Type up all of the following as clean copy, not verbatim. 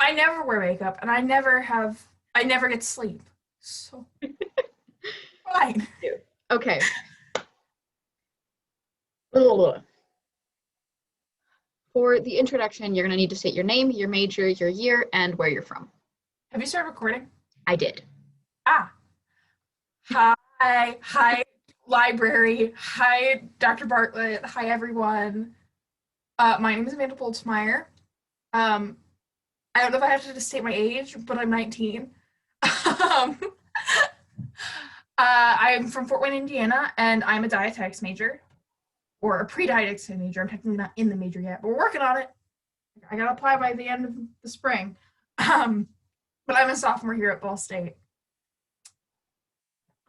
I never wear makeup, and I never get sleep. So fine. Okay. For the introduction, you're going to need to state your name, your major, your year, and where you're from. Have you started recording? I did. Ah. Hi, library. Hi, Dr. Bartlett. Hi, everyone. My name is Amanda Bultemeier. I don't know if I have to just state my age, but I'm 19. I'm from Fort Wayne, Indiana, and I'm a dietetics major, or a pre-dietetics major. I'm technically not in the major yet, but we're working on it. I gotta apply by the end of the spring. But I'm a sophomore here at Ball State.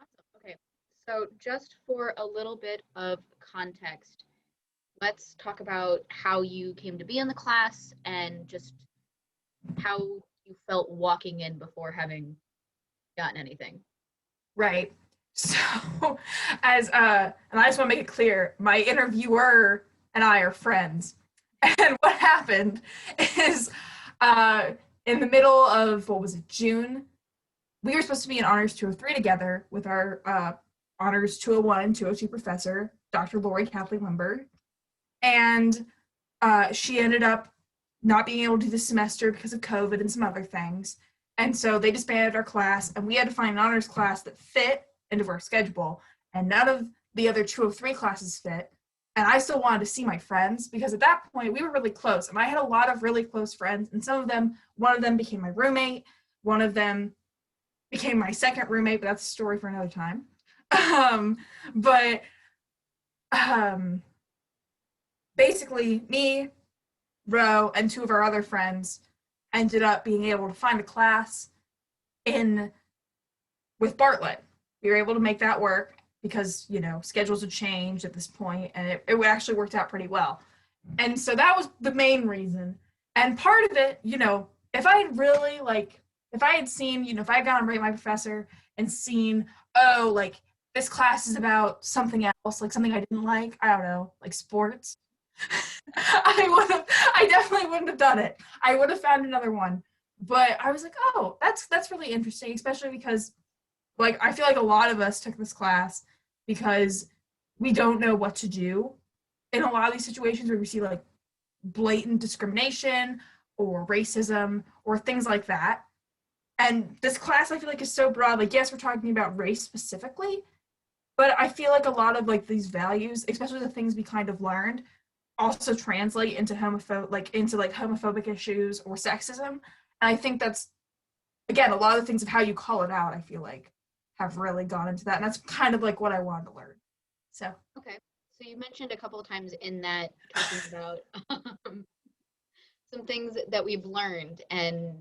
Awesome. Okay, so just for a little bit of context, let's talk about how you came to be in the class and just how you felt walking in before having gotten anything. Right. So, and I just want to make it clear, my interviewer and I are friends. And what happened is, in the middle of, what was it, June, we were supposed to be in Honors 203 together with our Honors 201 and 202 professor, Dr. Lori Kathleen Limberg. And she ended up not being able to do the semester because of COVID and some other things. And so they disbanded our class, and we had to find an honors class that fit into our schedule, and none of the other 203 classes fit. And I still wanted to see my friends, because at that point we were really close, and I had a lot of really close friends, and one of them became my roommate, one of them became my second roommate, but that's a story for another time. Basically, me, Ro, and two of our other friends ended up being able to find a class with Bartlett. We were able to make that work because, schedules had changed at this point, and it actually worked out pretty well. And so that was the main reason. And part of it, if I had really, if I had seen, if I had gone and rate my professor and seen, this class is about something else, like something I didn't like, I don't know, like sports, I definitely wouldn't have done it. I would have found another one. But I was like, oh, that's really interesting, especially because, I feel like a lot of us took this class because we don't know what to do in a lot of these situations where we see, blatant discrimination or racism or things like that. And this class, I feel like, is so broad. Yes, we're talking about race specifically, but I feel like a lot of, these values, especially the things we kind of learned, also translate into homophobic issues or sexism. And I think that's, again, a lot of the things of how you call it out, I feel like, have really gone into that. And that's kind of what I wanted to learn. So. Okay. So you mentioned a couple of times in that talking about some things that we've learned and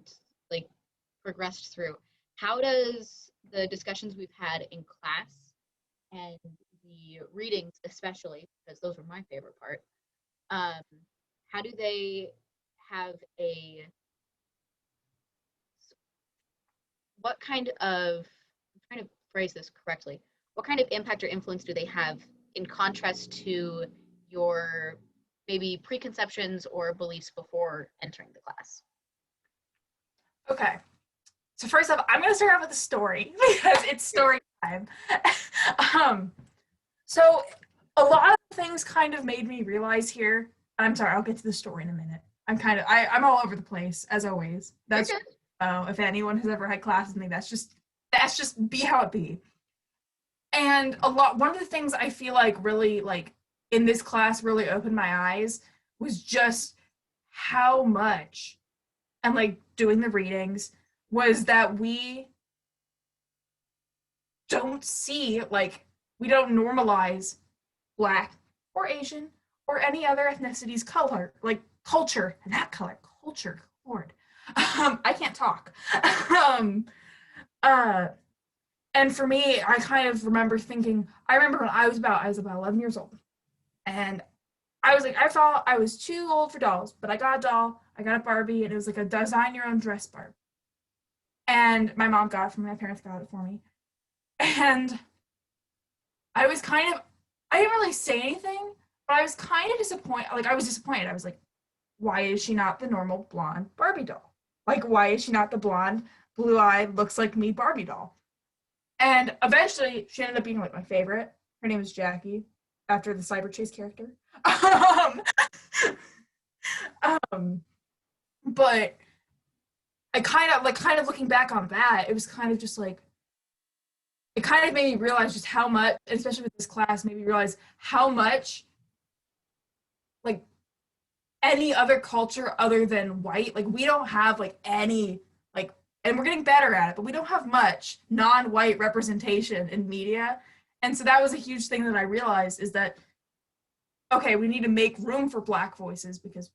progressed through. How does the discussions we've had in class and the readings especially, because those were my favorite part, how do they have what kind of, I'm trying to phrase this correctly, what kind of impact or influence do they have in contrast to your maybe preconceptions or beliefs before entering the class? Okay. So first off, I'm going to start off with a story because it's story time. So a lot of things kind of made me realize here. I'm sorry, I'll get to the story in a minute. I'm all over the place as always. That's if anyone has ever had classes with me, that's just be how it be. And one of the things I feel really in this class really opened my eyes was just how much, and doing the readings, was that we don't see, we don't normalize Black or Asian or any other ethnicity's color, culture, Lord. I can't talk. And for me, I kind of remember thinking, I remember when I was about 11 years old, and I was I thought I was too old for dolls, but I got a doll, I got a Barbie, and it was a design your own dress Barbie. And my mom got it for me, my parents got it for me. And I was I didn't really say anything, but I was kind of disappointed. I was disappointed. I was like, why is she not the normal blonde Barbie doll? like, why is she not the blonde, blue-eyed, looks like me Barbie doll? And eventually, she ended up being like my favorite. Her name is Jackie, after the Cyber Chase character. um, but I kind of looking back on that, it was kind of just like, it kind of made me realize just how much, especially with this class, made me realize how much like any other culture other than white, like we don't have like any like, and we're getting better at it, but we don't have much non-white representation in media. And so that was a huge thing that I realized, is that okay, we need to make room for Black voices, because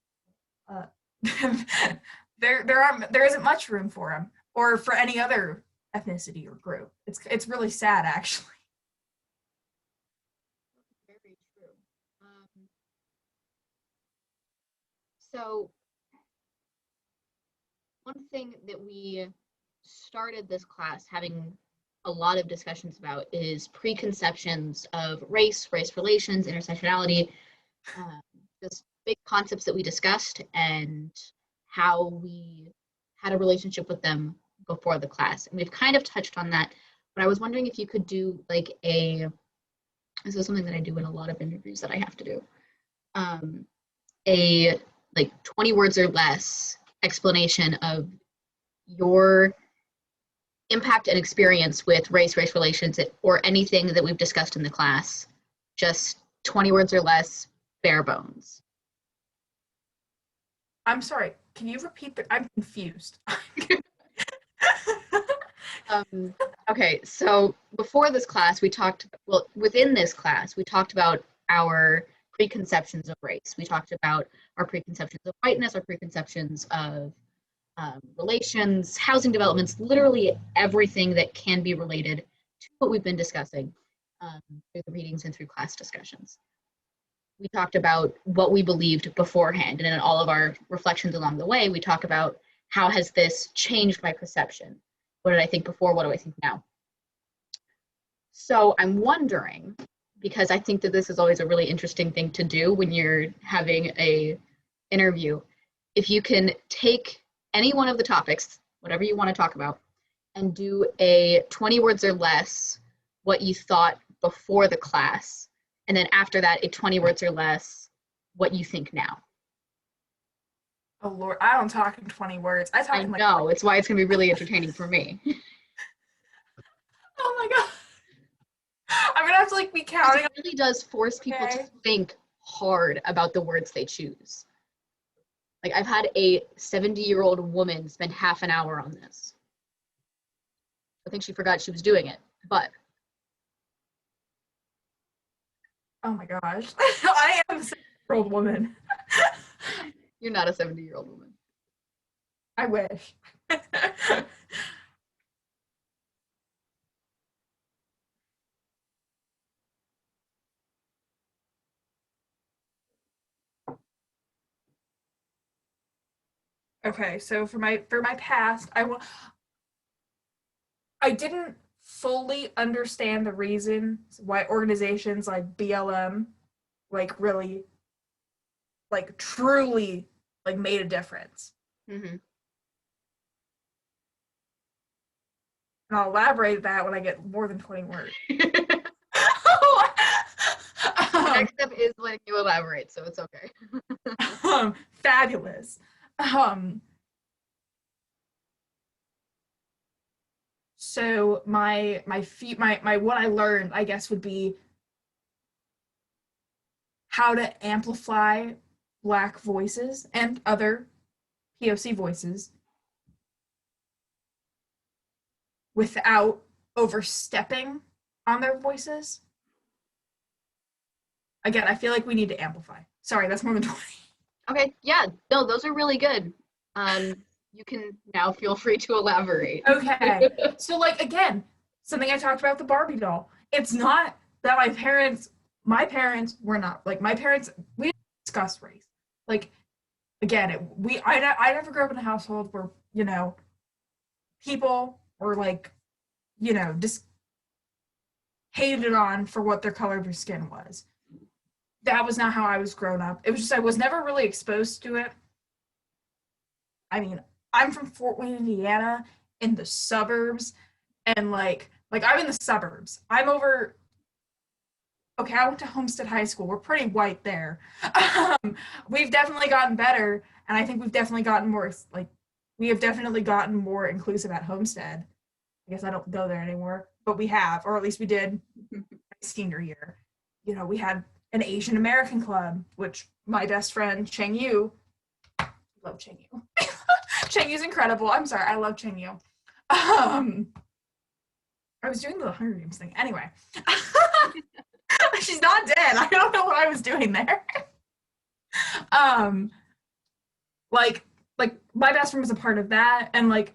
there isn't much room for them, or for any other ethnicity or group. It's really sad, actually. Very true. So one thing that we started this class having a lot of discussions about is preconceptions of race, race relations, intersectionality, just big concepts that we discussed and how we had a relationship with them before the class. And we've kind of touched on that, but I was wondering if you could do like this is something that I do in a lot of interviews that I have to do, a like 20 words or less explanation of your impact and experience with race, race relations, or anything that we've discussed in the class. Just 20 words or less, bare bones. I'm sorry, can you repeat that? I'm confused. Okay, so before this class, within this class, we talked about our preconceptions of race. We talked about our preconceptions of whiteness, our preconceptions of relations, housing developments, literally everything that can be related to what we've been discussing through the readings and through class discussions. We talked about what we believed beforehand, and in all of our reflections along the way, we talk about how has this changed my perception? What did I think before? What do I think now? So I'm wondering, because I think that this is always a really interesting thing to do when you're having a interview, if you can take any one of the topics, whatever you want to talk about, and do a 20 words or less what you thought before the class, and then after that, a 20 words or less what you think now. Oh Lord, I don't talk in 20 words. I talk in like. Know, it's why it's gonna be really entertaining for me. Oh my God. I'm gonna have to like be counting. It really does force people to think hard about the words they choose. Like I've had a 70-year-old woman spend half an hour on this. I think she forgot she was doing it, but. Oh my gosh. I am a 70-year-old woman. You're not a 70-year-old woman. I wish. Okay, so for my past, I didn't fully understand the reason why organizations like BLM like really like truly like made a difference. Mm-hmm. And I'll elaborate that when I get more than 20 words. The next step is letting you elaborate, so it's okay. Fabulous. So my what I learned, I guess, would be how to amplify Black voices and other POC voices without overstepping on their voices. Again, I feel like we need to amplify. Sorry, that's more than 20. Okay, yeah, no, those are really good. You can now feel free to elaborate. Okay, so like again, something I talked about the Barbie doll. It's not that my parents were not like my parents. We didn't discuss race. Like again, I never grew up in a household where people were like just hated on for what their color of their skin was. That was not how I was grown up. It was just I was never really exposed to it. I mean, I'm from Fort Wayne, Indiana, in the suburbs, and like I'm in the suburbs. I'm over. Okay, I went to Homestead High School. We're pretty white there. We've definitely gotten better, and I think we've definitely gotten more like we have definitely gotten more inclusive at Homestead. I guess I don't go there anymore, but we have, or at least we did senior year. You know, we had an Asian American club, which my best friend Cheng Yu, love Cheng Yu. Cheng Yu's incredible. I'm sorry, I love Cheng Yu. I was doing the Hunger Games thing anyway. She's not dead. I don't know what I was doing there. um, like my best friend was a part of that, and like,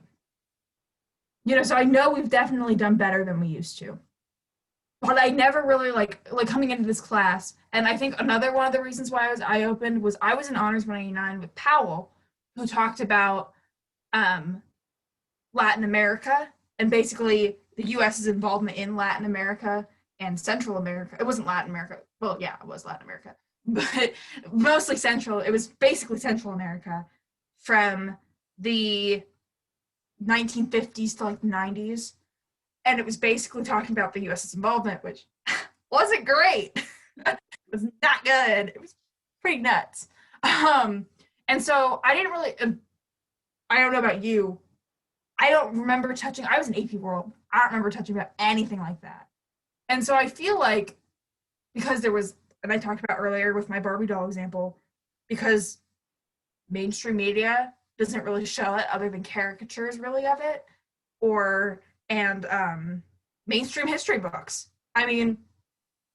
you know, so I know we've definitely done better than we used to. But I never really like coming into this class, and I think another one of the reasons why I was eye-opened was I was in Honors 189 with Powell, who talked about Latin America and basically the US's involvement in Latin America and Central America. It wasn't Latin America. Well, yeah, it was Latin America, but mostly Central. It was basically Central America from the 1950s to like the 90s. And it was basically talking about the US's involvement, which wasn't great. It was not good. It was pretty nuts. And so I didn't really, I don't know about you. I don't remember touching, I was in AP World. I don't remember touching about anything like that. And so I feel like because there was, and I talked about earlier with my Barbie doll example, because mainstream media doesn't really show it other than caricatures really of it, and mainstream history books. I mean,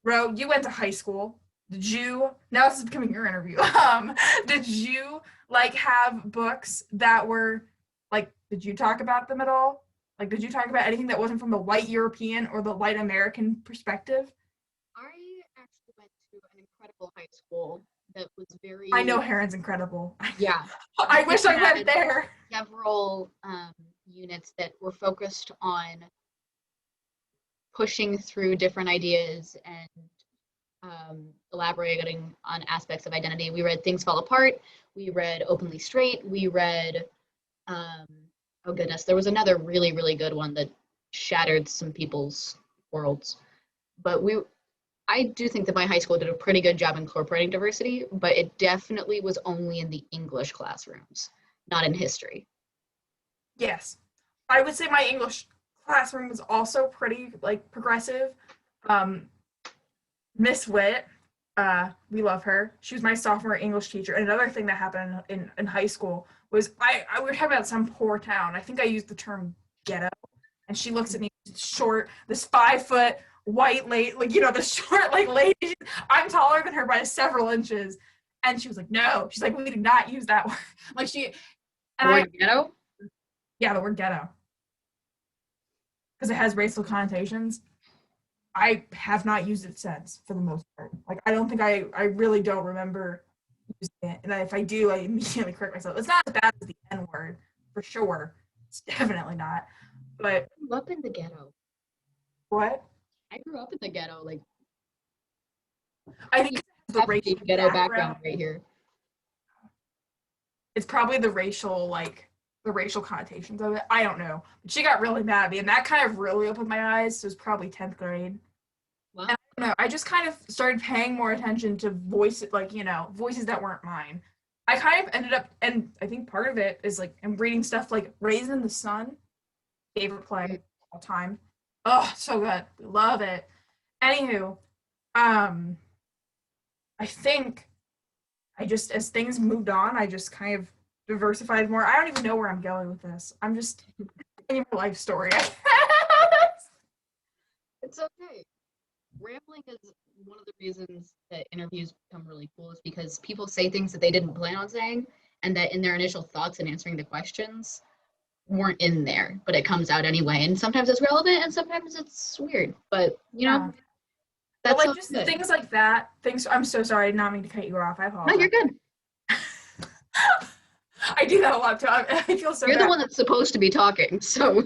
Ro, you went to high school. Did you, now this is becoming your interview, did you like have books that were like, did you talk about them at all? Like, did you talk about anything that wasn't from the white European or the white American perspective? I actually went to an incredible high school that was very. I know Heron's incredible. Yeah. I wish I went there. Several units that were focused on pushing through different ideas and elaborating on aspects of identity. We read Things Fall Apart. We read Openly Straight. We read, oh goodness, there was another really, really good one that shattered some people's worlds. But I do think that my high school did a pretty good job incorporating diversity, but it definitely was only in the English classrooms, not in history. Yes. I would say my English classroom was also pretty like progressive. Miss Witt, we love her. She was my sophomore English teacher. And another thing that happened in high school was we were talking about some poor town. I think I used the term ghetto. And she looks at me, short, this 5-foot white lady, like, you know, the short like lady. I'm taller than her by several inches. And she was like, no. She's like, we do not use that word. Like she and the word ghetto? Yeah, the word ghetto. Because it has racial connotations. I have not used it since, for the most part. Like, I don't think I really don't remember using it. And if I do, I immediately correct myself. It's not as bad as the N word, for sure. It's definitely not. But I grew up in the ghetto. What? I grew up in the ghetto. Like, I think it's the racial ghetto background right here. It's probably the racial connotations of it. I don't know. But she got really mad at me, and that kind of really opened my eyes. So it was probably 10th grade. Wow. And I don't know. I just kind of started paying more attention to voices, like, you know, voices that weren't mine. I kind of ended up, and I think part of it is like, I'm reading stuff like Raisin in the Sun, favorite play of all time. Oh, so good. Love it. Anywho, I think as things moved on, I just kind of diversified more. I don't even know where I'm going with this. I'm just telling my life story. It's okay. Rambling is one of the reasons that interviews become really cool, is because people say things that they didn't plan on saying, and that in their initial thoughts and answering the questions weren't in there, but it comes out anyway. And sometimes it's relevant and sometimes it's weird, but you know, that's like just good. Things like that. I'm so sorry, I did not mean to cut you off. I apologize. No, you're good. I do that a lot too. I feel so You're bad. the one that's supposed to be talking, so.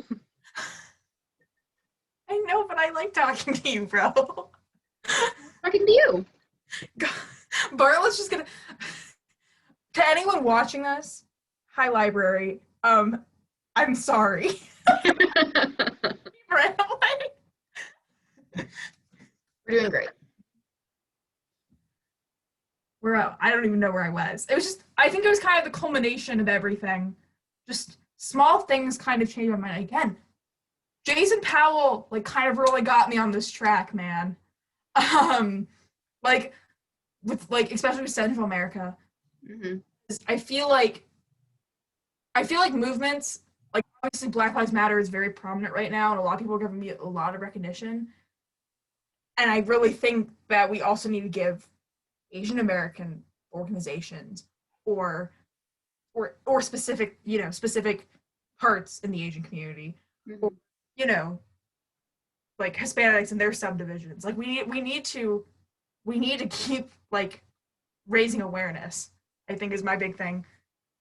I know, but I like talking to you, bro. Talking to you. Bartlett's just gonna. To anyone watching this, hi library. I'm sorry. Ran away. We're doing great. I don't even know where I was. It was just, I think it was kind of the culmination of everything. Just small things kind of changed my mind. Again, Jason Powell, like, kind of really got me on this track, man. Like, with, like, especially with Central America. Mm-hmm. I feel like movements, like, obviously Black Lives Matter is very prominent right now, and a lot of people are giving me a lot of recognition. And I really think that we also need to give Asian American organizations or specific, specific parts in the Asian community, Mm-hmm. or, like Hispanics and their subdivisions. Like, we need to keep, like, raising awareness, I think, is my big thing.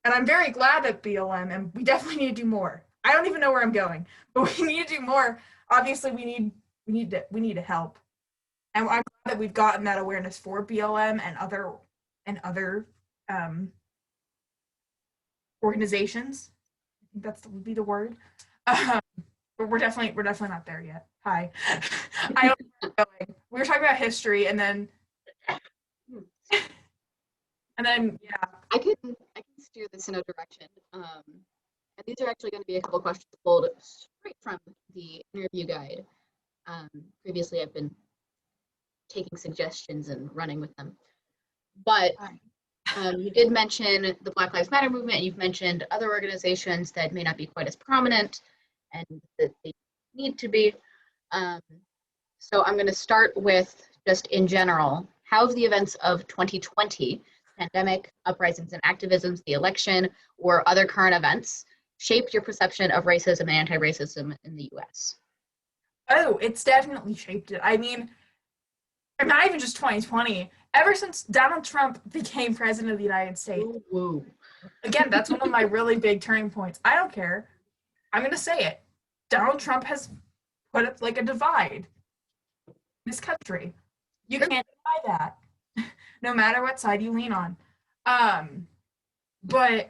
And I'm very glad that BLM, and we definitely need to do more. I don't even know where I'm going, but we need to do more. Obviously, we need to help. And I'm glad that we've gotten that awareness for BLM and other organizations. I think that would be the word. But we're definitely not there yet. Hi. I don't know where I'm going. We were talking about history, and then yeah. I can steer this in a direction. And these are actually going to be a couple questions pulled straight from the interview guide. Previously, I've been taking suggestions and running with them. But you did mention the Black Lives Matter movement. You've mentioned other organizations that may not be quite as prominent and that they need to be. So I'm going to start with just in general, how have the events of 2020, pandemic, uprisings and activisms, the election, or other current events shaped your perception of racism and anti-racism in the US? Oh, it's definitely shaped it. I mean, not even just 2020. Ever since Donald Trump became president of the United States. Ooh. Again, that's one of my really big turning points. I don't care. I'm going to say it. Donald Trump has put up, like, a divide in this country. You can't deny that, no matter what side you lean on. But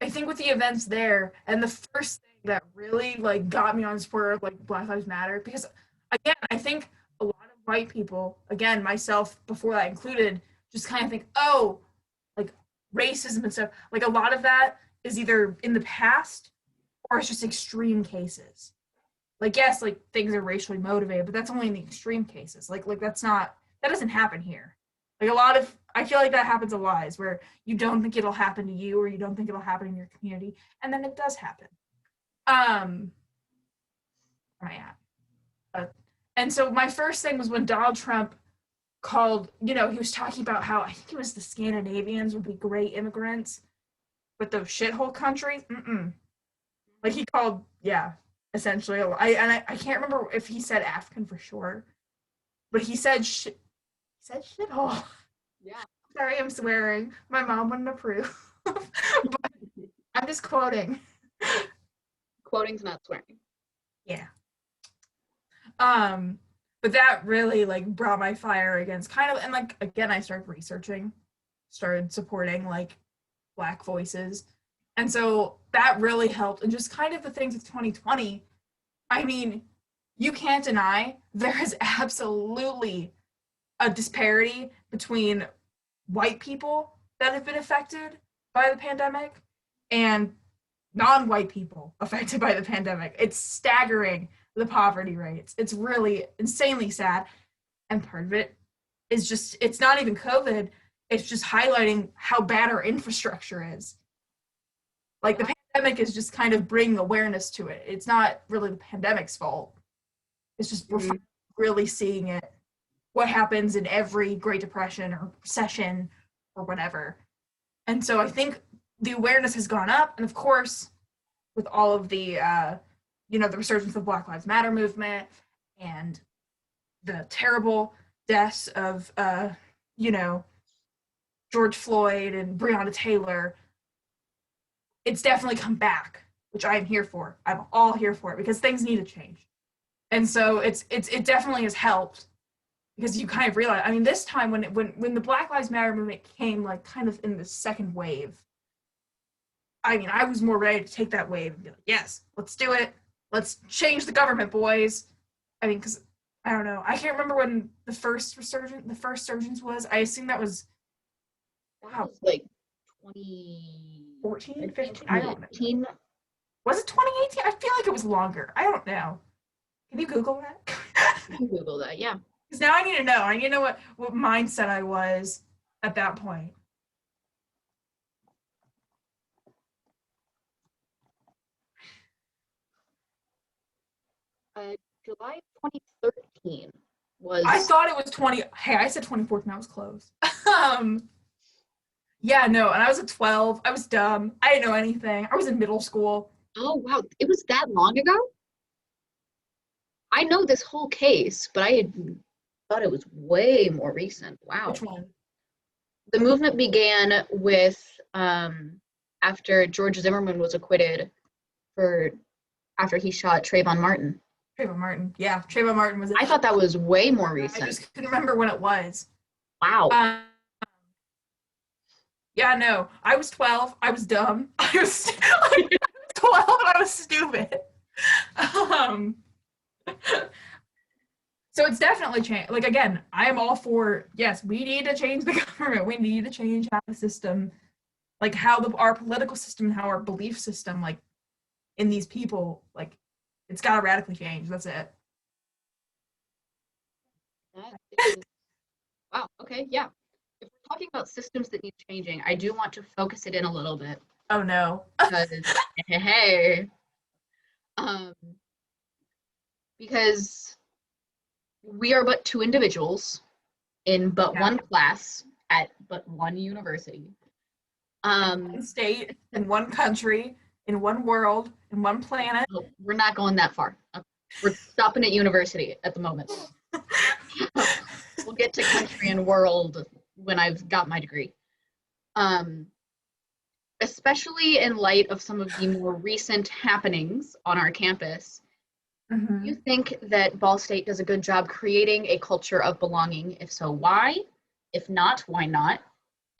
I think with the events there, and the first thing that really, like, got me on spur of, like, Black Lives Matter, because, again, I think a lot of white people, again, myself before that included, just kind of think, oh, like, racism and stuff, like, a lot of that is either in the past or it's just extreme cases. Like, yes, like, things are racially motivated, but that's only in the extreme cases. Like that doesn't happen here. Like, I feel like that happens a lot, is where you don't think it'll happen to you, or you don't think it'll happen in your community, and then it does happen. Where am I at? And so my first thing was when Donald Trump called, he was talking about how, I think it was the Scandinavians would be great immigrants, but those shithole countries, like, he called, essentially, I can't remember if he said African for sure, but he said shithole. Yeah. Sorry, I'm swearing. My mom wouldn't approve. But I'm just quoting. Quoting's not swearing. Yeah. But that really, like, brought my fire against kind of, and, like, again, I started researching, started supporting, like, Black voices. And so that really helped. And just kind of the things with 2020, I mean, you can't deny there is absolutely a disparity between white people that have been affected by the pandemic and non-white people affected by the pandemic. It's staggering, the poverty rates. It's really insanely sad. And part of it is just, it's not even COVID, it's just highlighting how bad our infrastructure is. Like, the pandemic is just kind of bringing awareness to it. It's not really the pandemic's fault. It's just we're really seeing it, what happens in every Great Depression or recession or whatever. And so I think the awareness has gone up. And of course, with all of the, the resurgence of the Black Lives Matter movement and the terrible deaths of, George Floyd and Breonna Taylor, it's definitely come back, which I am here for. I'm all here for it, because things need to change. And so it definitely has helped, because you kind of realize, I mean, this time when the Black Lives Matter movement came, like, kind of in the second wave, I mean, I was more ready to take that wave and be like, yes, let's do it. Let's change the government, boys. I mean, because I don't know. I can't remember when the first resurgence was. I assume that was, wow, like 2014, 15? I don't know. 2018. Was it 2018? I feel like it was longer. I don't know. Can you Google that? You can Google that, yeah. Because now I need to know. I need to know what mindset I was at that point. July 2013 was. I thought it was 20. Hey, I said 2014. I was close. Yeah, no, and I was at 12. I was dumb. I didn't know anything. I was in middle school. Oh, wow. It was that long ago? I know this whole case, but I thought it was way more recent. Wow. Which one? The movement began with after George Zimmerman was acquitted after he shot Trayvon Martin. Trayvon Martin. Yeah, Trayvon Martin was. I thought that was way more I recent. just couldn't remember when it was. Wow. Yeah, no, I was 12. I was dumb. I was like, 12 and I was stupid. So it's definitely changed. Like, again, I am all for, yes, we need to change the government. We need to change how the system, like how our political system, how our belief system, like in these people, like it's got to radically change. That's it. Wow. Okay. Yeah. If we're talking about systems that need changing, I do want to focus it in a little bit. Oh no. Because we are but two individuals in but one class at but one university. One state, in one country, in one world, in one planet. Oh, we're not going that far. We're stopping at university at the moment. We'll get to country and world when I've got my degree. Especially in light of some of the more recent happenings on our campus, do you think that Ball State does a good job creating a culture of belonging? If so, why? If not, why not?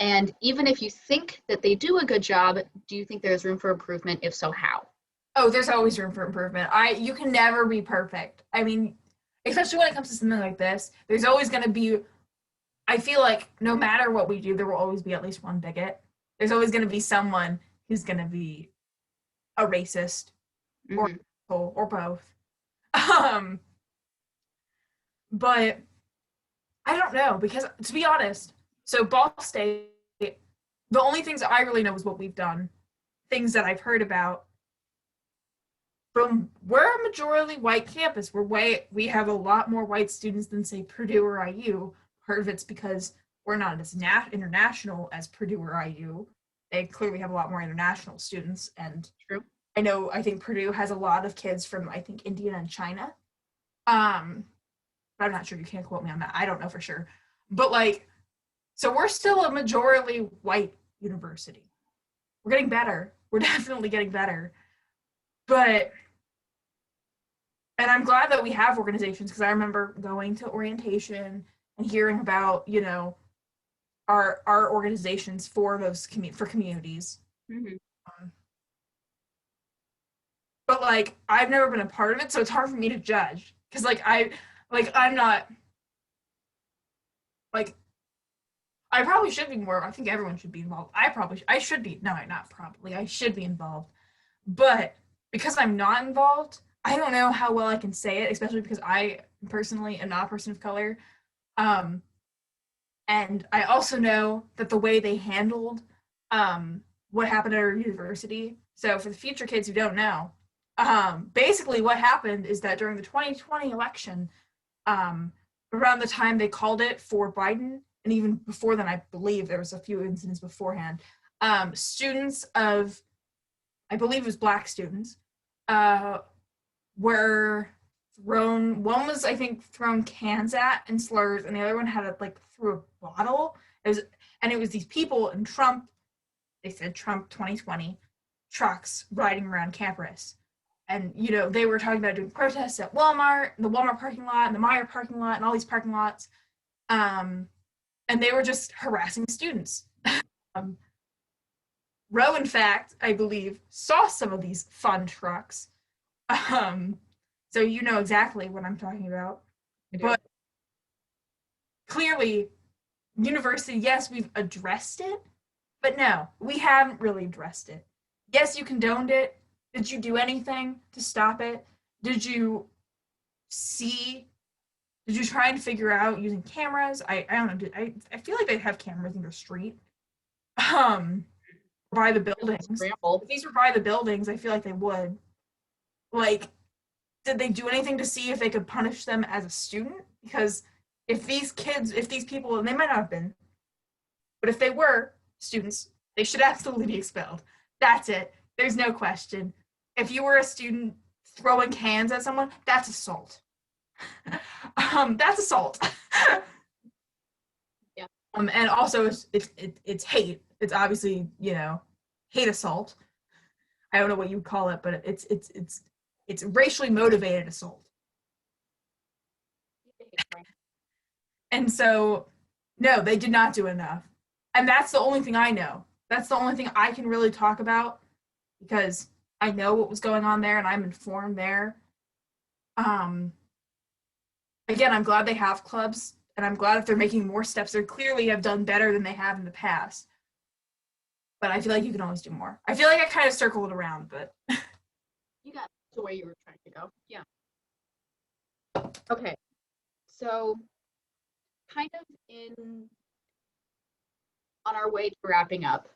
And even if you think that they do a good job, do you think there's room for improvement? If so, how? Oh, there's always room for improvement. You can never be perfect. I mean, especially when it comes to something like this, there's always going to be, I feel like no matter what we do, there will always be at least one bigot. There's always going to be someone who's going to be a racist or both. But I don't know, because to be honest, so Ball State, the only things I really know is what we've done, things that I've heard about. We're a majority white campus. We have a lot more white students than say Purdue or IU. Part of it's because we're not as international as Purdue or IU. They clearly have a lot more international students, and true. I think Purdue has a lot of kids from, I think, India and China. But I'm not sure. You can't quote me on that. I don't know for sure. But like, so we're still a majority white university. We're getting better. We're definitely getting better. And I'm glad that we have organizations, because I remember going to orientation and hearing about, our organizations for those for communities. But like, I've never been a part of it, so it's hard for me to judge, because I'm not, like, I probably should be more. I think everyone should be involved. I should be. No, not probably. I should be involved. But because I'm not involved, I don't know how well I can say it, especially because I personally am not a person of color. And I also know that the way they handled what happened at our university. So for the future kids who don't know, basically what happened is that during the 2020 election, around the time they called it for Biden, and even before then, I believe there was a few incidents beforehand, students of, I believe it was Black students, were thrown, one was, I think, thrown cans at and slurs, and the other one had threw a bottle. It was these people in Trump, they said Trump 2020 trucks riding around campus. And, they were talking about doing protests at Walmart, the Walmart parking lot, and the Meijer parking lot, and all these parking lots. And they were just harassing students. Roe, in fact, I believe, saw some of these fun trucks. So you know exactly what I'm talking about. But clearly, university, yes, we've addressed it, but no, we haven't really addressed it. Yes, you condoned it. Did you do anything to stop it? Did you see? Did you try and figure out using cameras? I don't know. I feel like they have cameras in their street. Um, by the buildings. If these were by the buildings, I feel like they would. Like, did they do anything to see if they could punish them as a student? Because if these people, and they might not have been, but if they were students, they should absolutely be expelled. That's it. There's no question. If you were a student throwing cans at someone, that's assault. That's assault. Yeah. And also it's hate. It's obviously, hate assault. I don't know what you would call it, but it's racially motivated assault. And so, no, they did not do enough. And that's the only thing I know. That's the only thing I can really talk about because I know what was going on there and I'm informed there. Again, I'm glad they have clubs and I'm glad if they're making more steps. They clearly have done better than they have in the past. But I feel like you can always do more. I feel like I kind of circled it around, but you got to where you were trying to go. Yeah. Okay. So kind of on our way to wrapping up,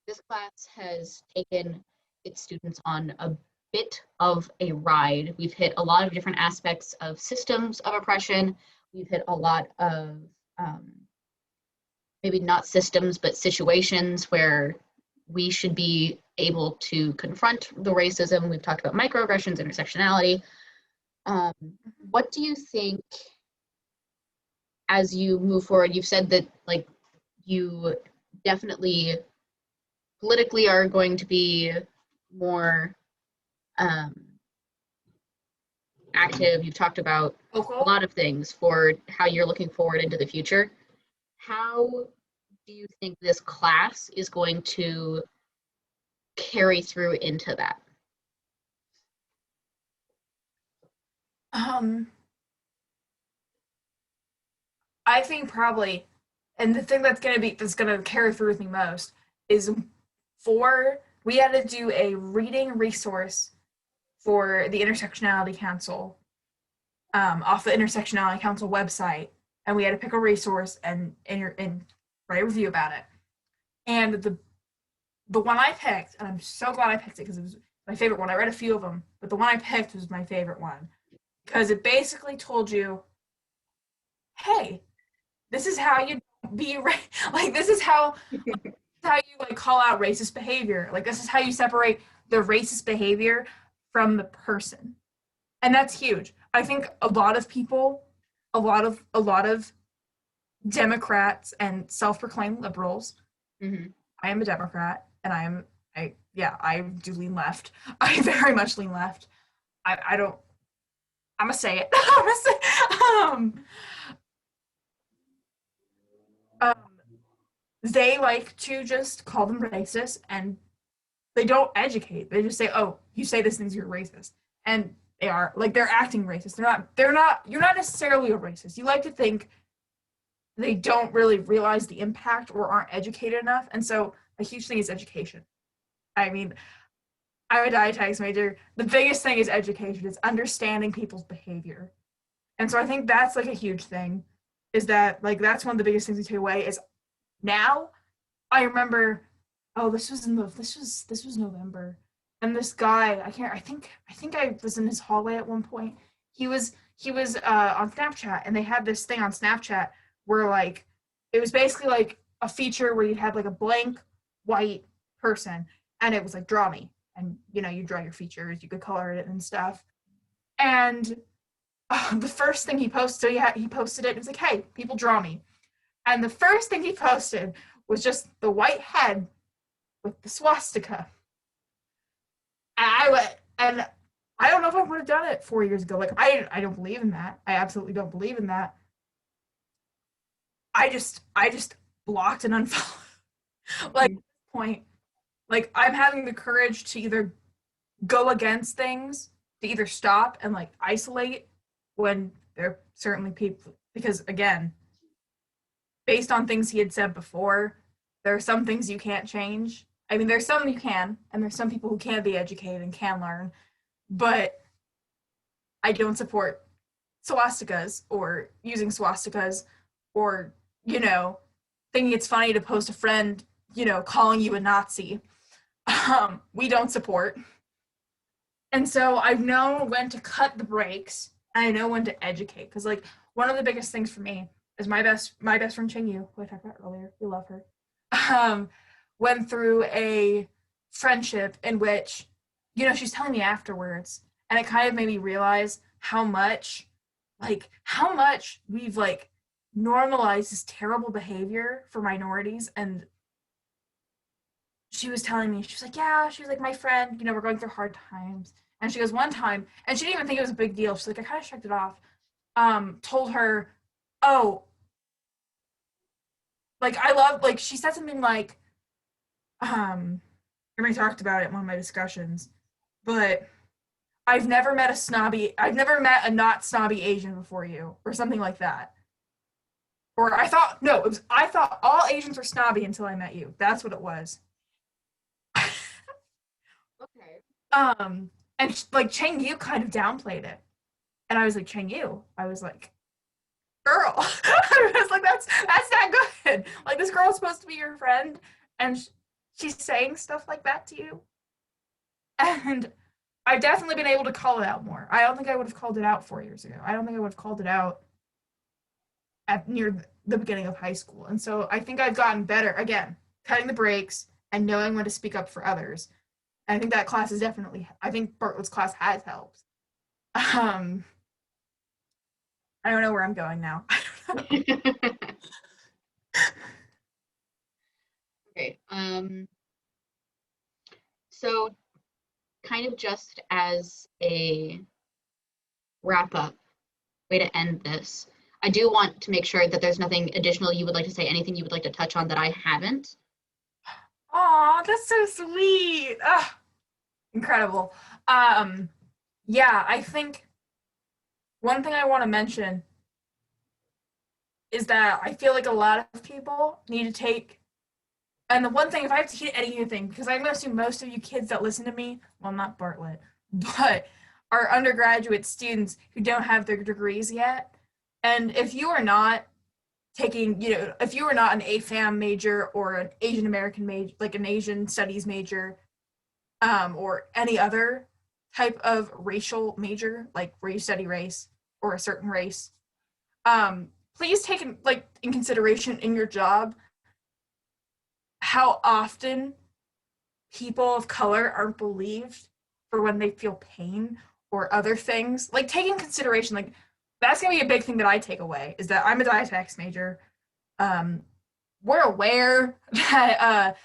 this class has taken its students on a bit of a ride. We've hit a lot of different aspects of systems of oppression. We've hit a lot of maybe not systems, but situations where we should be able to confront the racism. We've talked about microaggressions, intersectionality. What do you think as you move forward? You've said that like you definitely politically are going to be more active. You've talked about a lot of things for how you're looking forward into the future. How do you think this class is going to carry through into that? I think probably, and the thing that's gonna carry through with me most is we had to do a reading resource for the Intersectionality Council off the Intersectionality Council website, and we had to pick a resource and write a review about it. And the one I picked, and I'm so glad I picked it because it was my favorite one. I read a few of them, but the one I picked was my favorite one because it basically told you, hey, this is how you be like this is how you like call out racist behavior. Like this is how you separate the racist behavior from the person. And that's huge. I think a lot of people, a lot of Democrats and self-proclaimed liberals. Mm-hmm. I am a Democrat and I do lean left. I very much lean left. I'm gonna say it. They like to just call them racist and they don't educate. They just say, oh, you say this thing's you're racist. And they are like they're acting racist. You're not necessarily a racist. You like to think they don't really realize the impact or aren't educated enough. And so a huge thing is education. I mean, I'm a dietetics major. The biggest thing is education. It's understanding people's behavior. And so I think that's like a huge thing is that like that's one of the biggest things we take away is now I remember, oh, this was November. And this guy, I think I was in his hallway at one point. He was on Snapchat and they had this thing on Snapchat where like it was basically like a feature where you had like a blank white person and it was like draw me and you draw your features, you could color it and stuff. And the first thing he posted, so he posted it and it was like, hey, people draw me. And the first thing he posted was just the white head with the swastika. And I don't know if I would have done it 4 years ago. Like I don't believe in that. I absolutely don't believe in that. I just blocked and unfollowed. Like point, like, I'm having the courage to either go against things, to either stop and like isolate when there are certainly people, because again, based on things he had said before, there are some things you can't change. I mean, there's some you can, and there's some people who can be educated and can learn, but I don't support swastikas or using swastikas or, you know, thinking it's funny to post a friend, you know, calling you a Nazi. We don't support. And so I know when to cut the brakes, and I know when to educate. Because like one of the biggest things for me is my best friend Ching Yu, who I talked about earlier, we love her, went through a friendship in which, you know, she's telling me afterwards, and it kind of made me realize how much we've like normalized this terrible behavior for minorities. And she was telling me, she was like, yeah, she was like, my friend, you know, we're going through hard times. And she goes, one time, and she didn't even think it was a big deal. She's like, I kind of shrugged it off. Told her, oh, like, I love, like, she said something like, everybody talked about it in one of my discussions, but I've never met a not snobby Asian before you, or something like that. Or I thought all Asians were snobby until I met you. That's what it was. Okay. And like Cheng Yu kind of downplayed it, and I was like, Cheng Yu, I was like, girl, I was like, that's not good. Like, this girl's supposed to be your friend, and she's saying stuff like that to you. And I've definitely been able to call it out more. I don't think I would have called it out 4 years ago. I don't think I would have called it out at near the beginning of high school. And so I think I've gotten better, again, cutting the brakes and knowing when to speak up for others. And I think that class is definitely, I think Bartlett's class has helped. I don't know where I'm going now. Okay. So kind of just as a wrap up, way to end this, I do want to make sure that there's nothing additional you would like to say, anything you would like to touch on that I haven't. Aw, that's so sweet. Incredible. Yeah, I think one thing I want to mention is that I feel like a lot of people need to take, and the one thing, if I have to hit anything, because I'm going to assume most of you kids that listen to me, well, not Bartlett, but are undergraduate students who don't have their degrees yet. And if you are not taking, you know, if you are not an AFAM major or an Asian American major, like an Asian studies major, or any other type of racial major, like where you study race or a certain race, please take in consideration in your job how often people of color aren't believed for when they feel pain or other things. Like, take in consideration, like, that's gonna be a big thing that I take away, is that I'm a dietetics major. We're aware that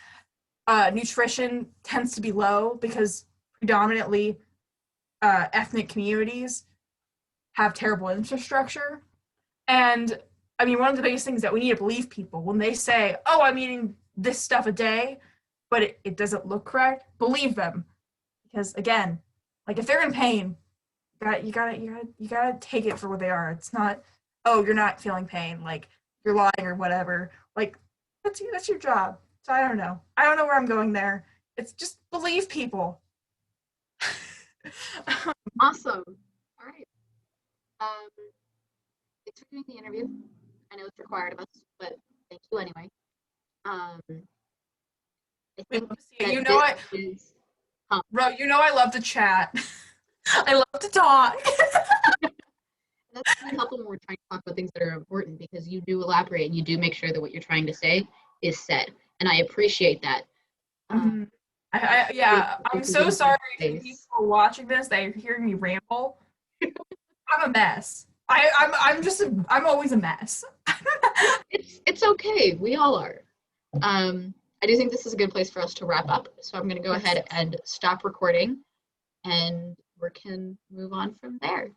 nutrition tends to be low because predominantly ethnic communities have terrible infrastructure. And I mean, one of the biggest things that we need to believe people when they say, oh, I'm eating this stuff a day, but it doesn't look correct, believe them. Because again, like, if they're in pain, you gotta take it for what they are. It's not, oh, you're not feeling pain, like you're lying or whatever. Like, that's your job. So I don't know where I'm going there. It's just believe people. Awesome. All right. Thanks for doing the interview. I know it's required of us, but thank you anyway. I think you know what? Bro, you know I love to chat. I love to talk. That's really helpful when we're trying to talk about things that are important, because you do elaborate and you do make sure that what you're trying to say is said, and I appreciate that. I'm so sorry if people are watching this that you're hearing me ramble. I'm a mess. I'm always a mess. It's okay. We all are. I do think this is a good place for us to wrap up, so I'm going to go ahead and stop recording, and we can move on from there.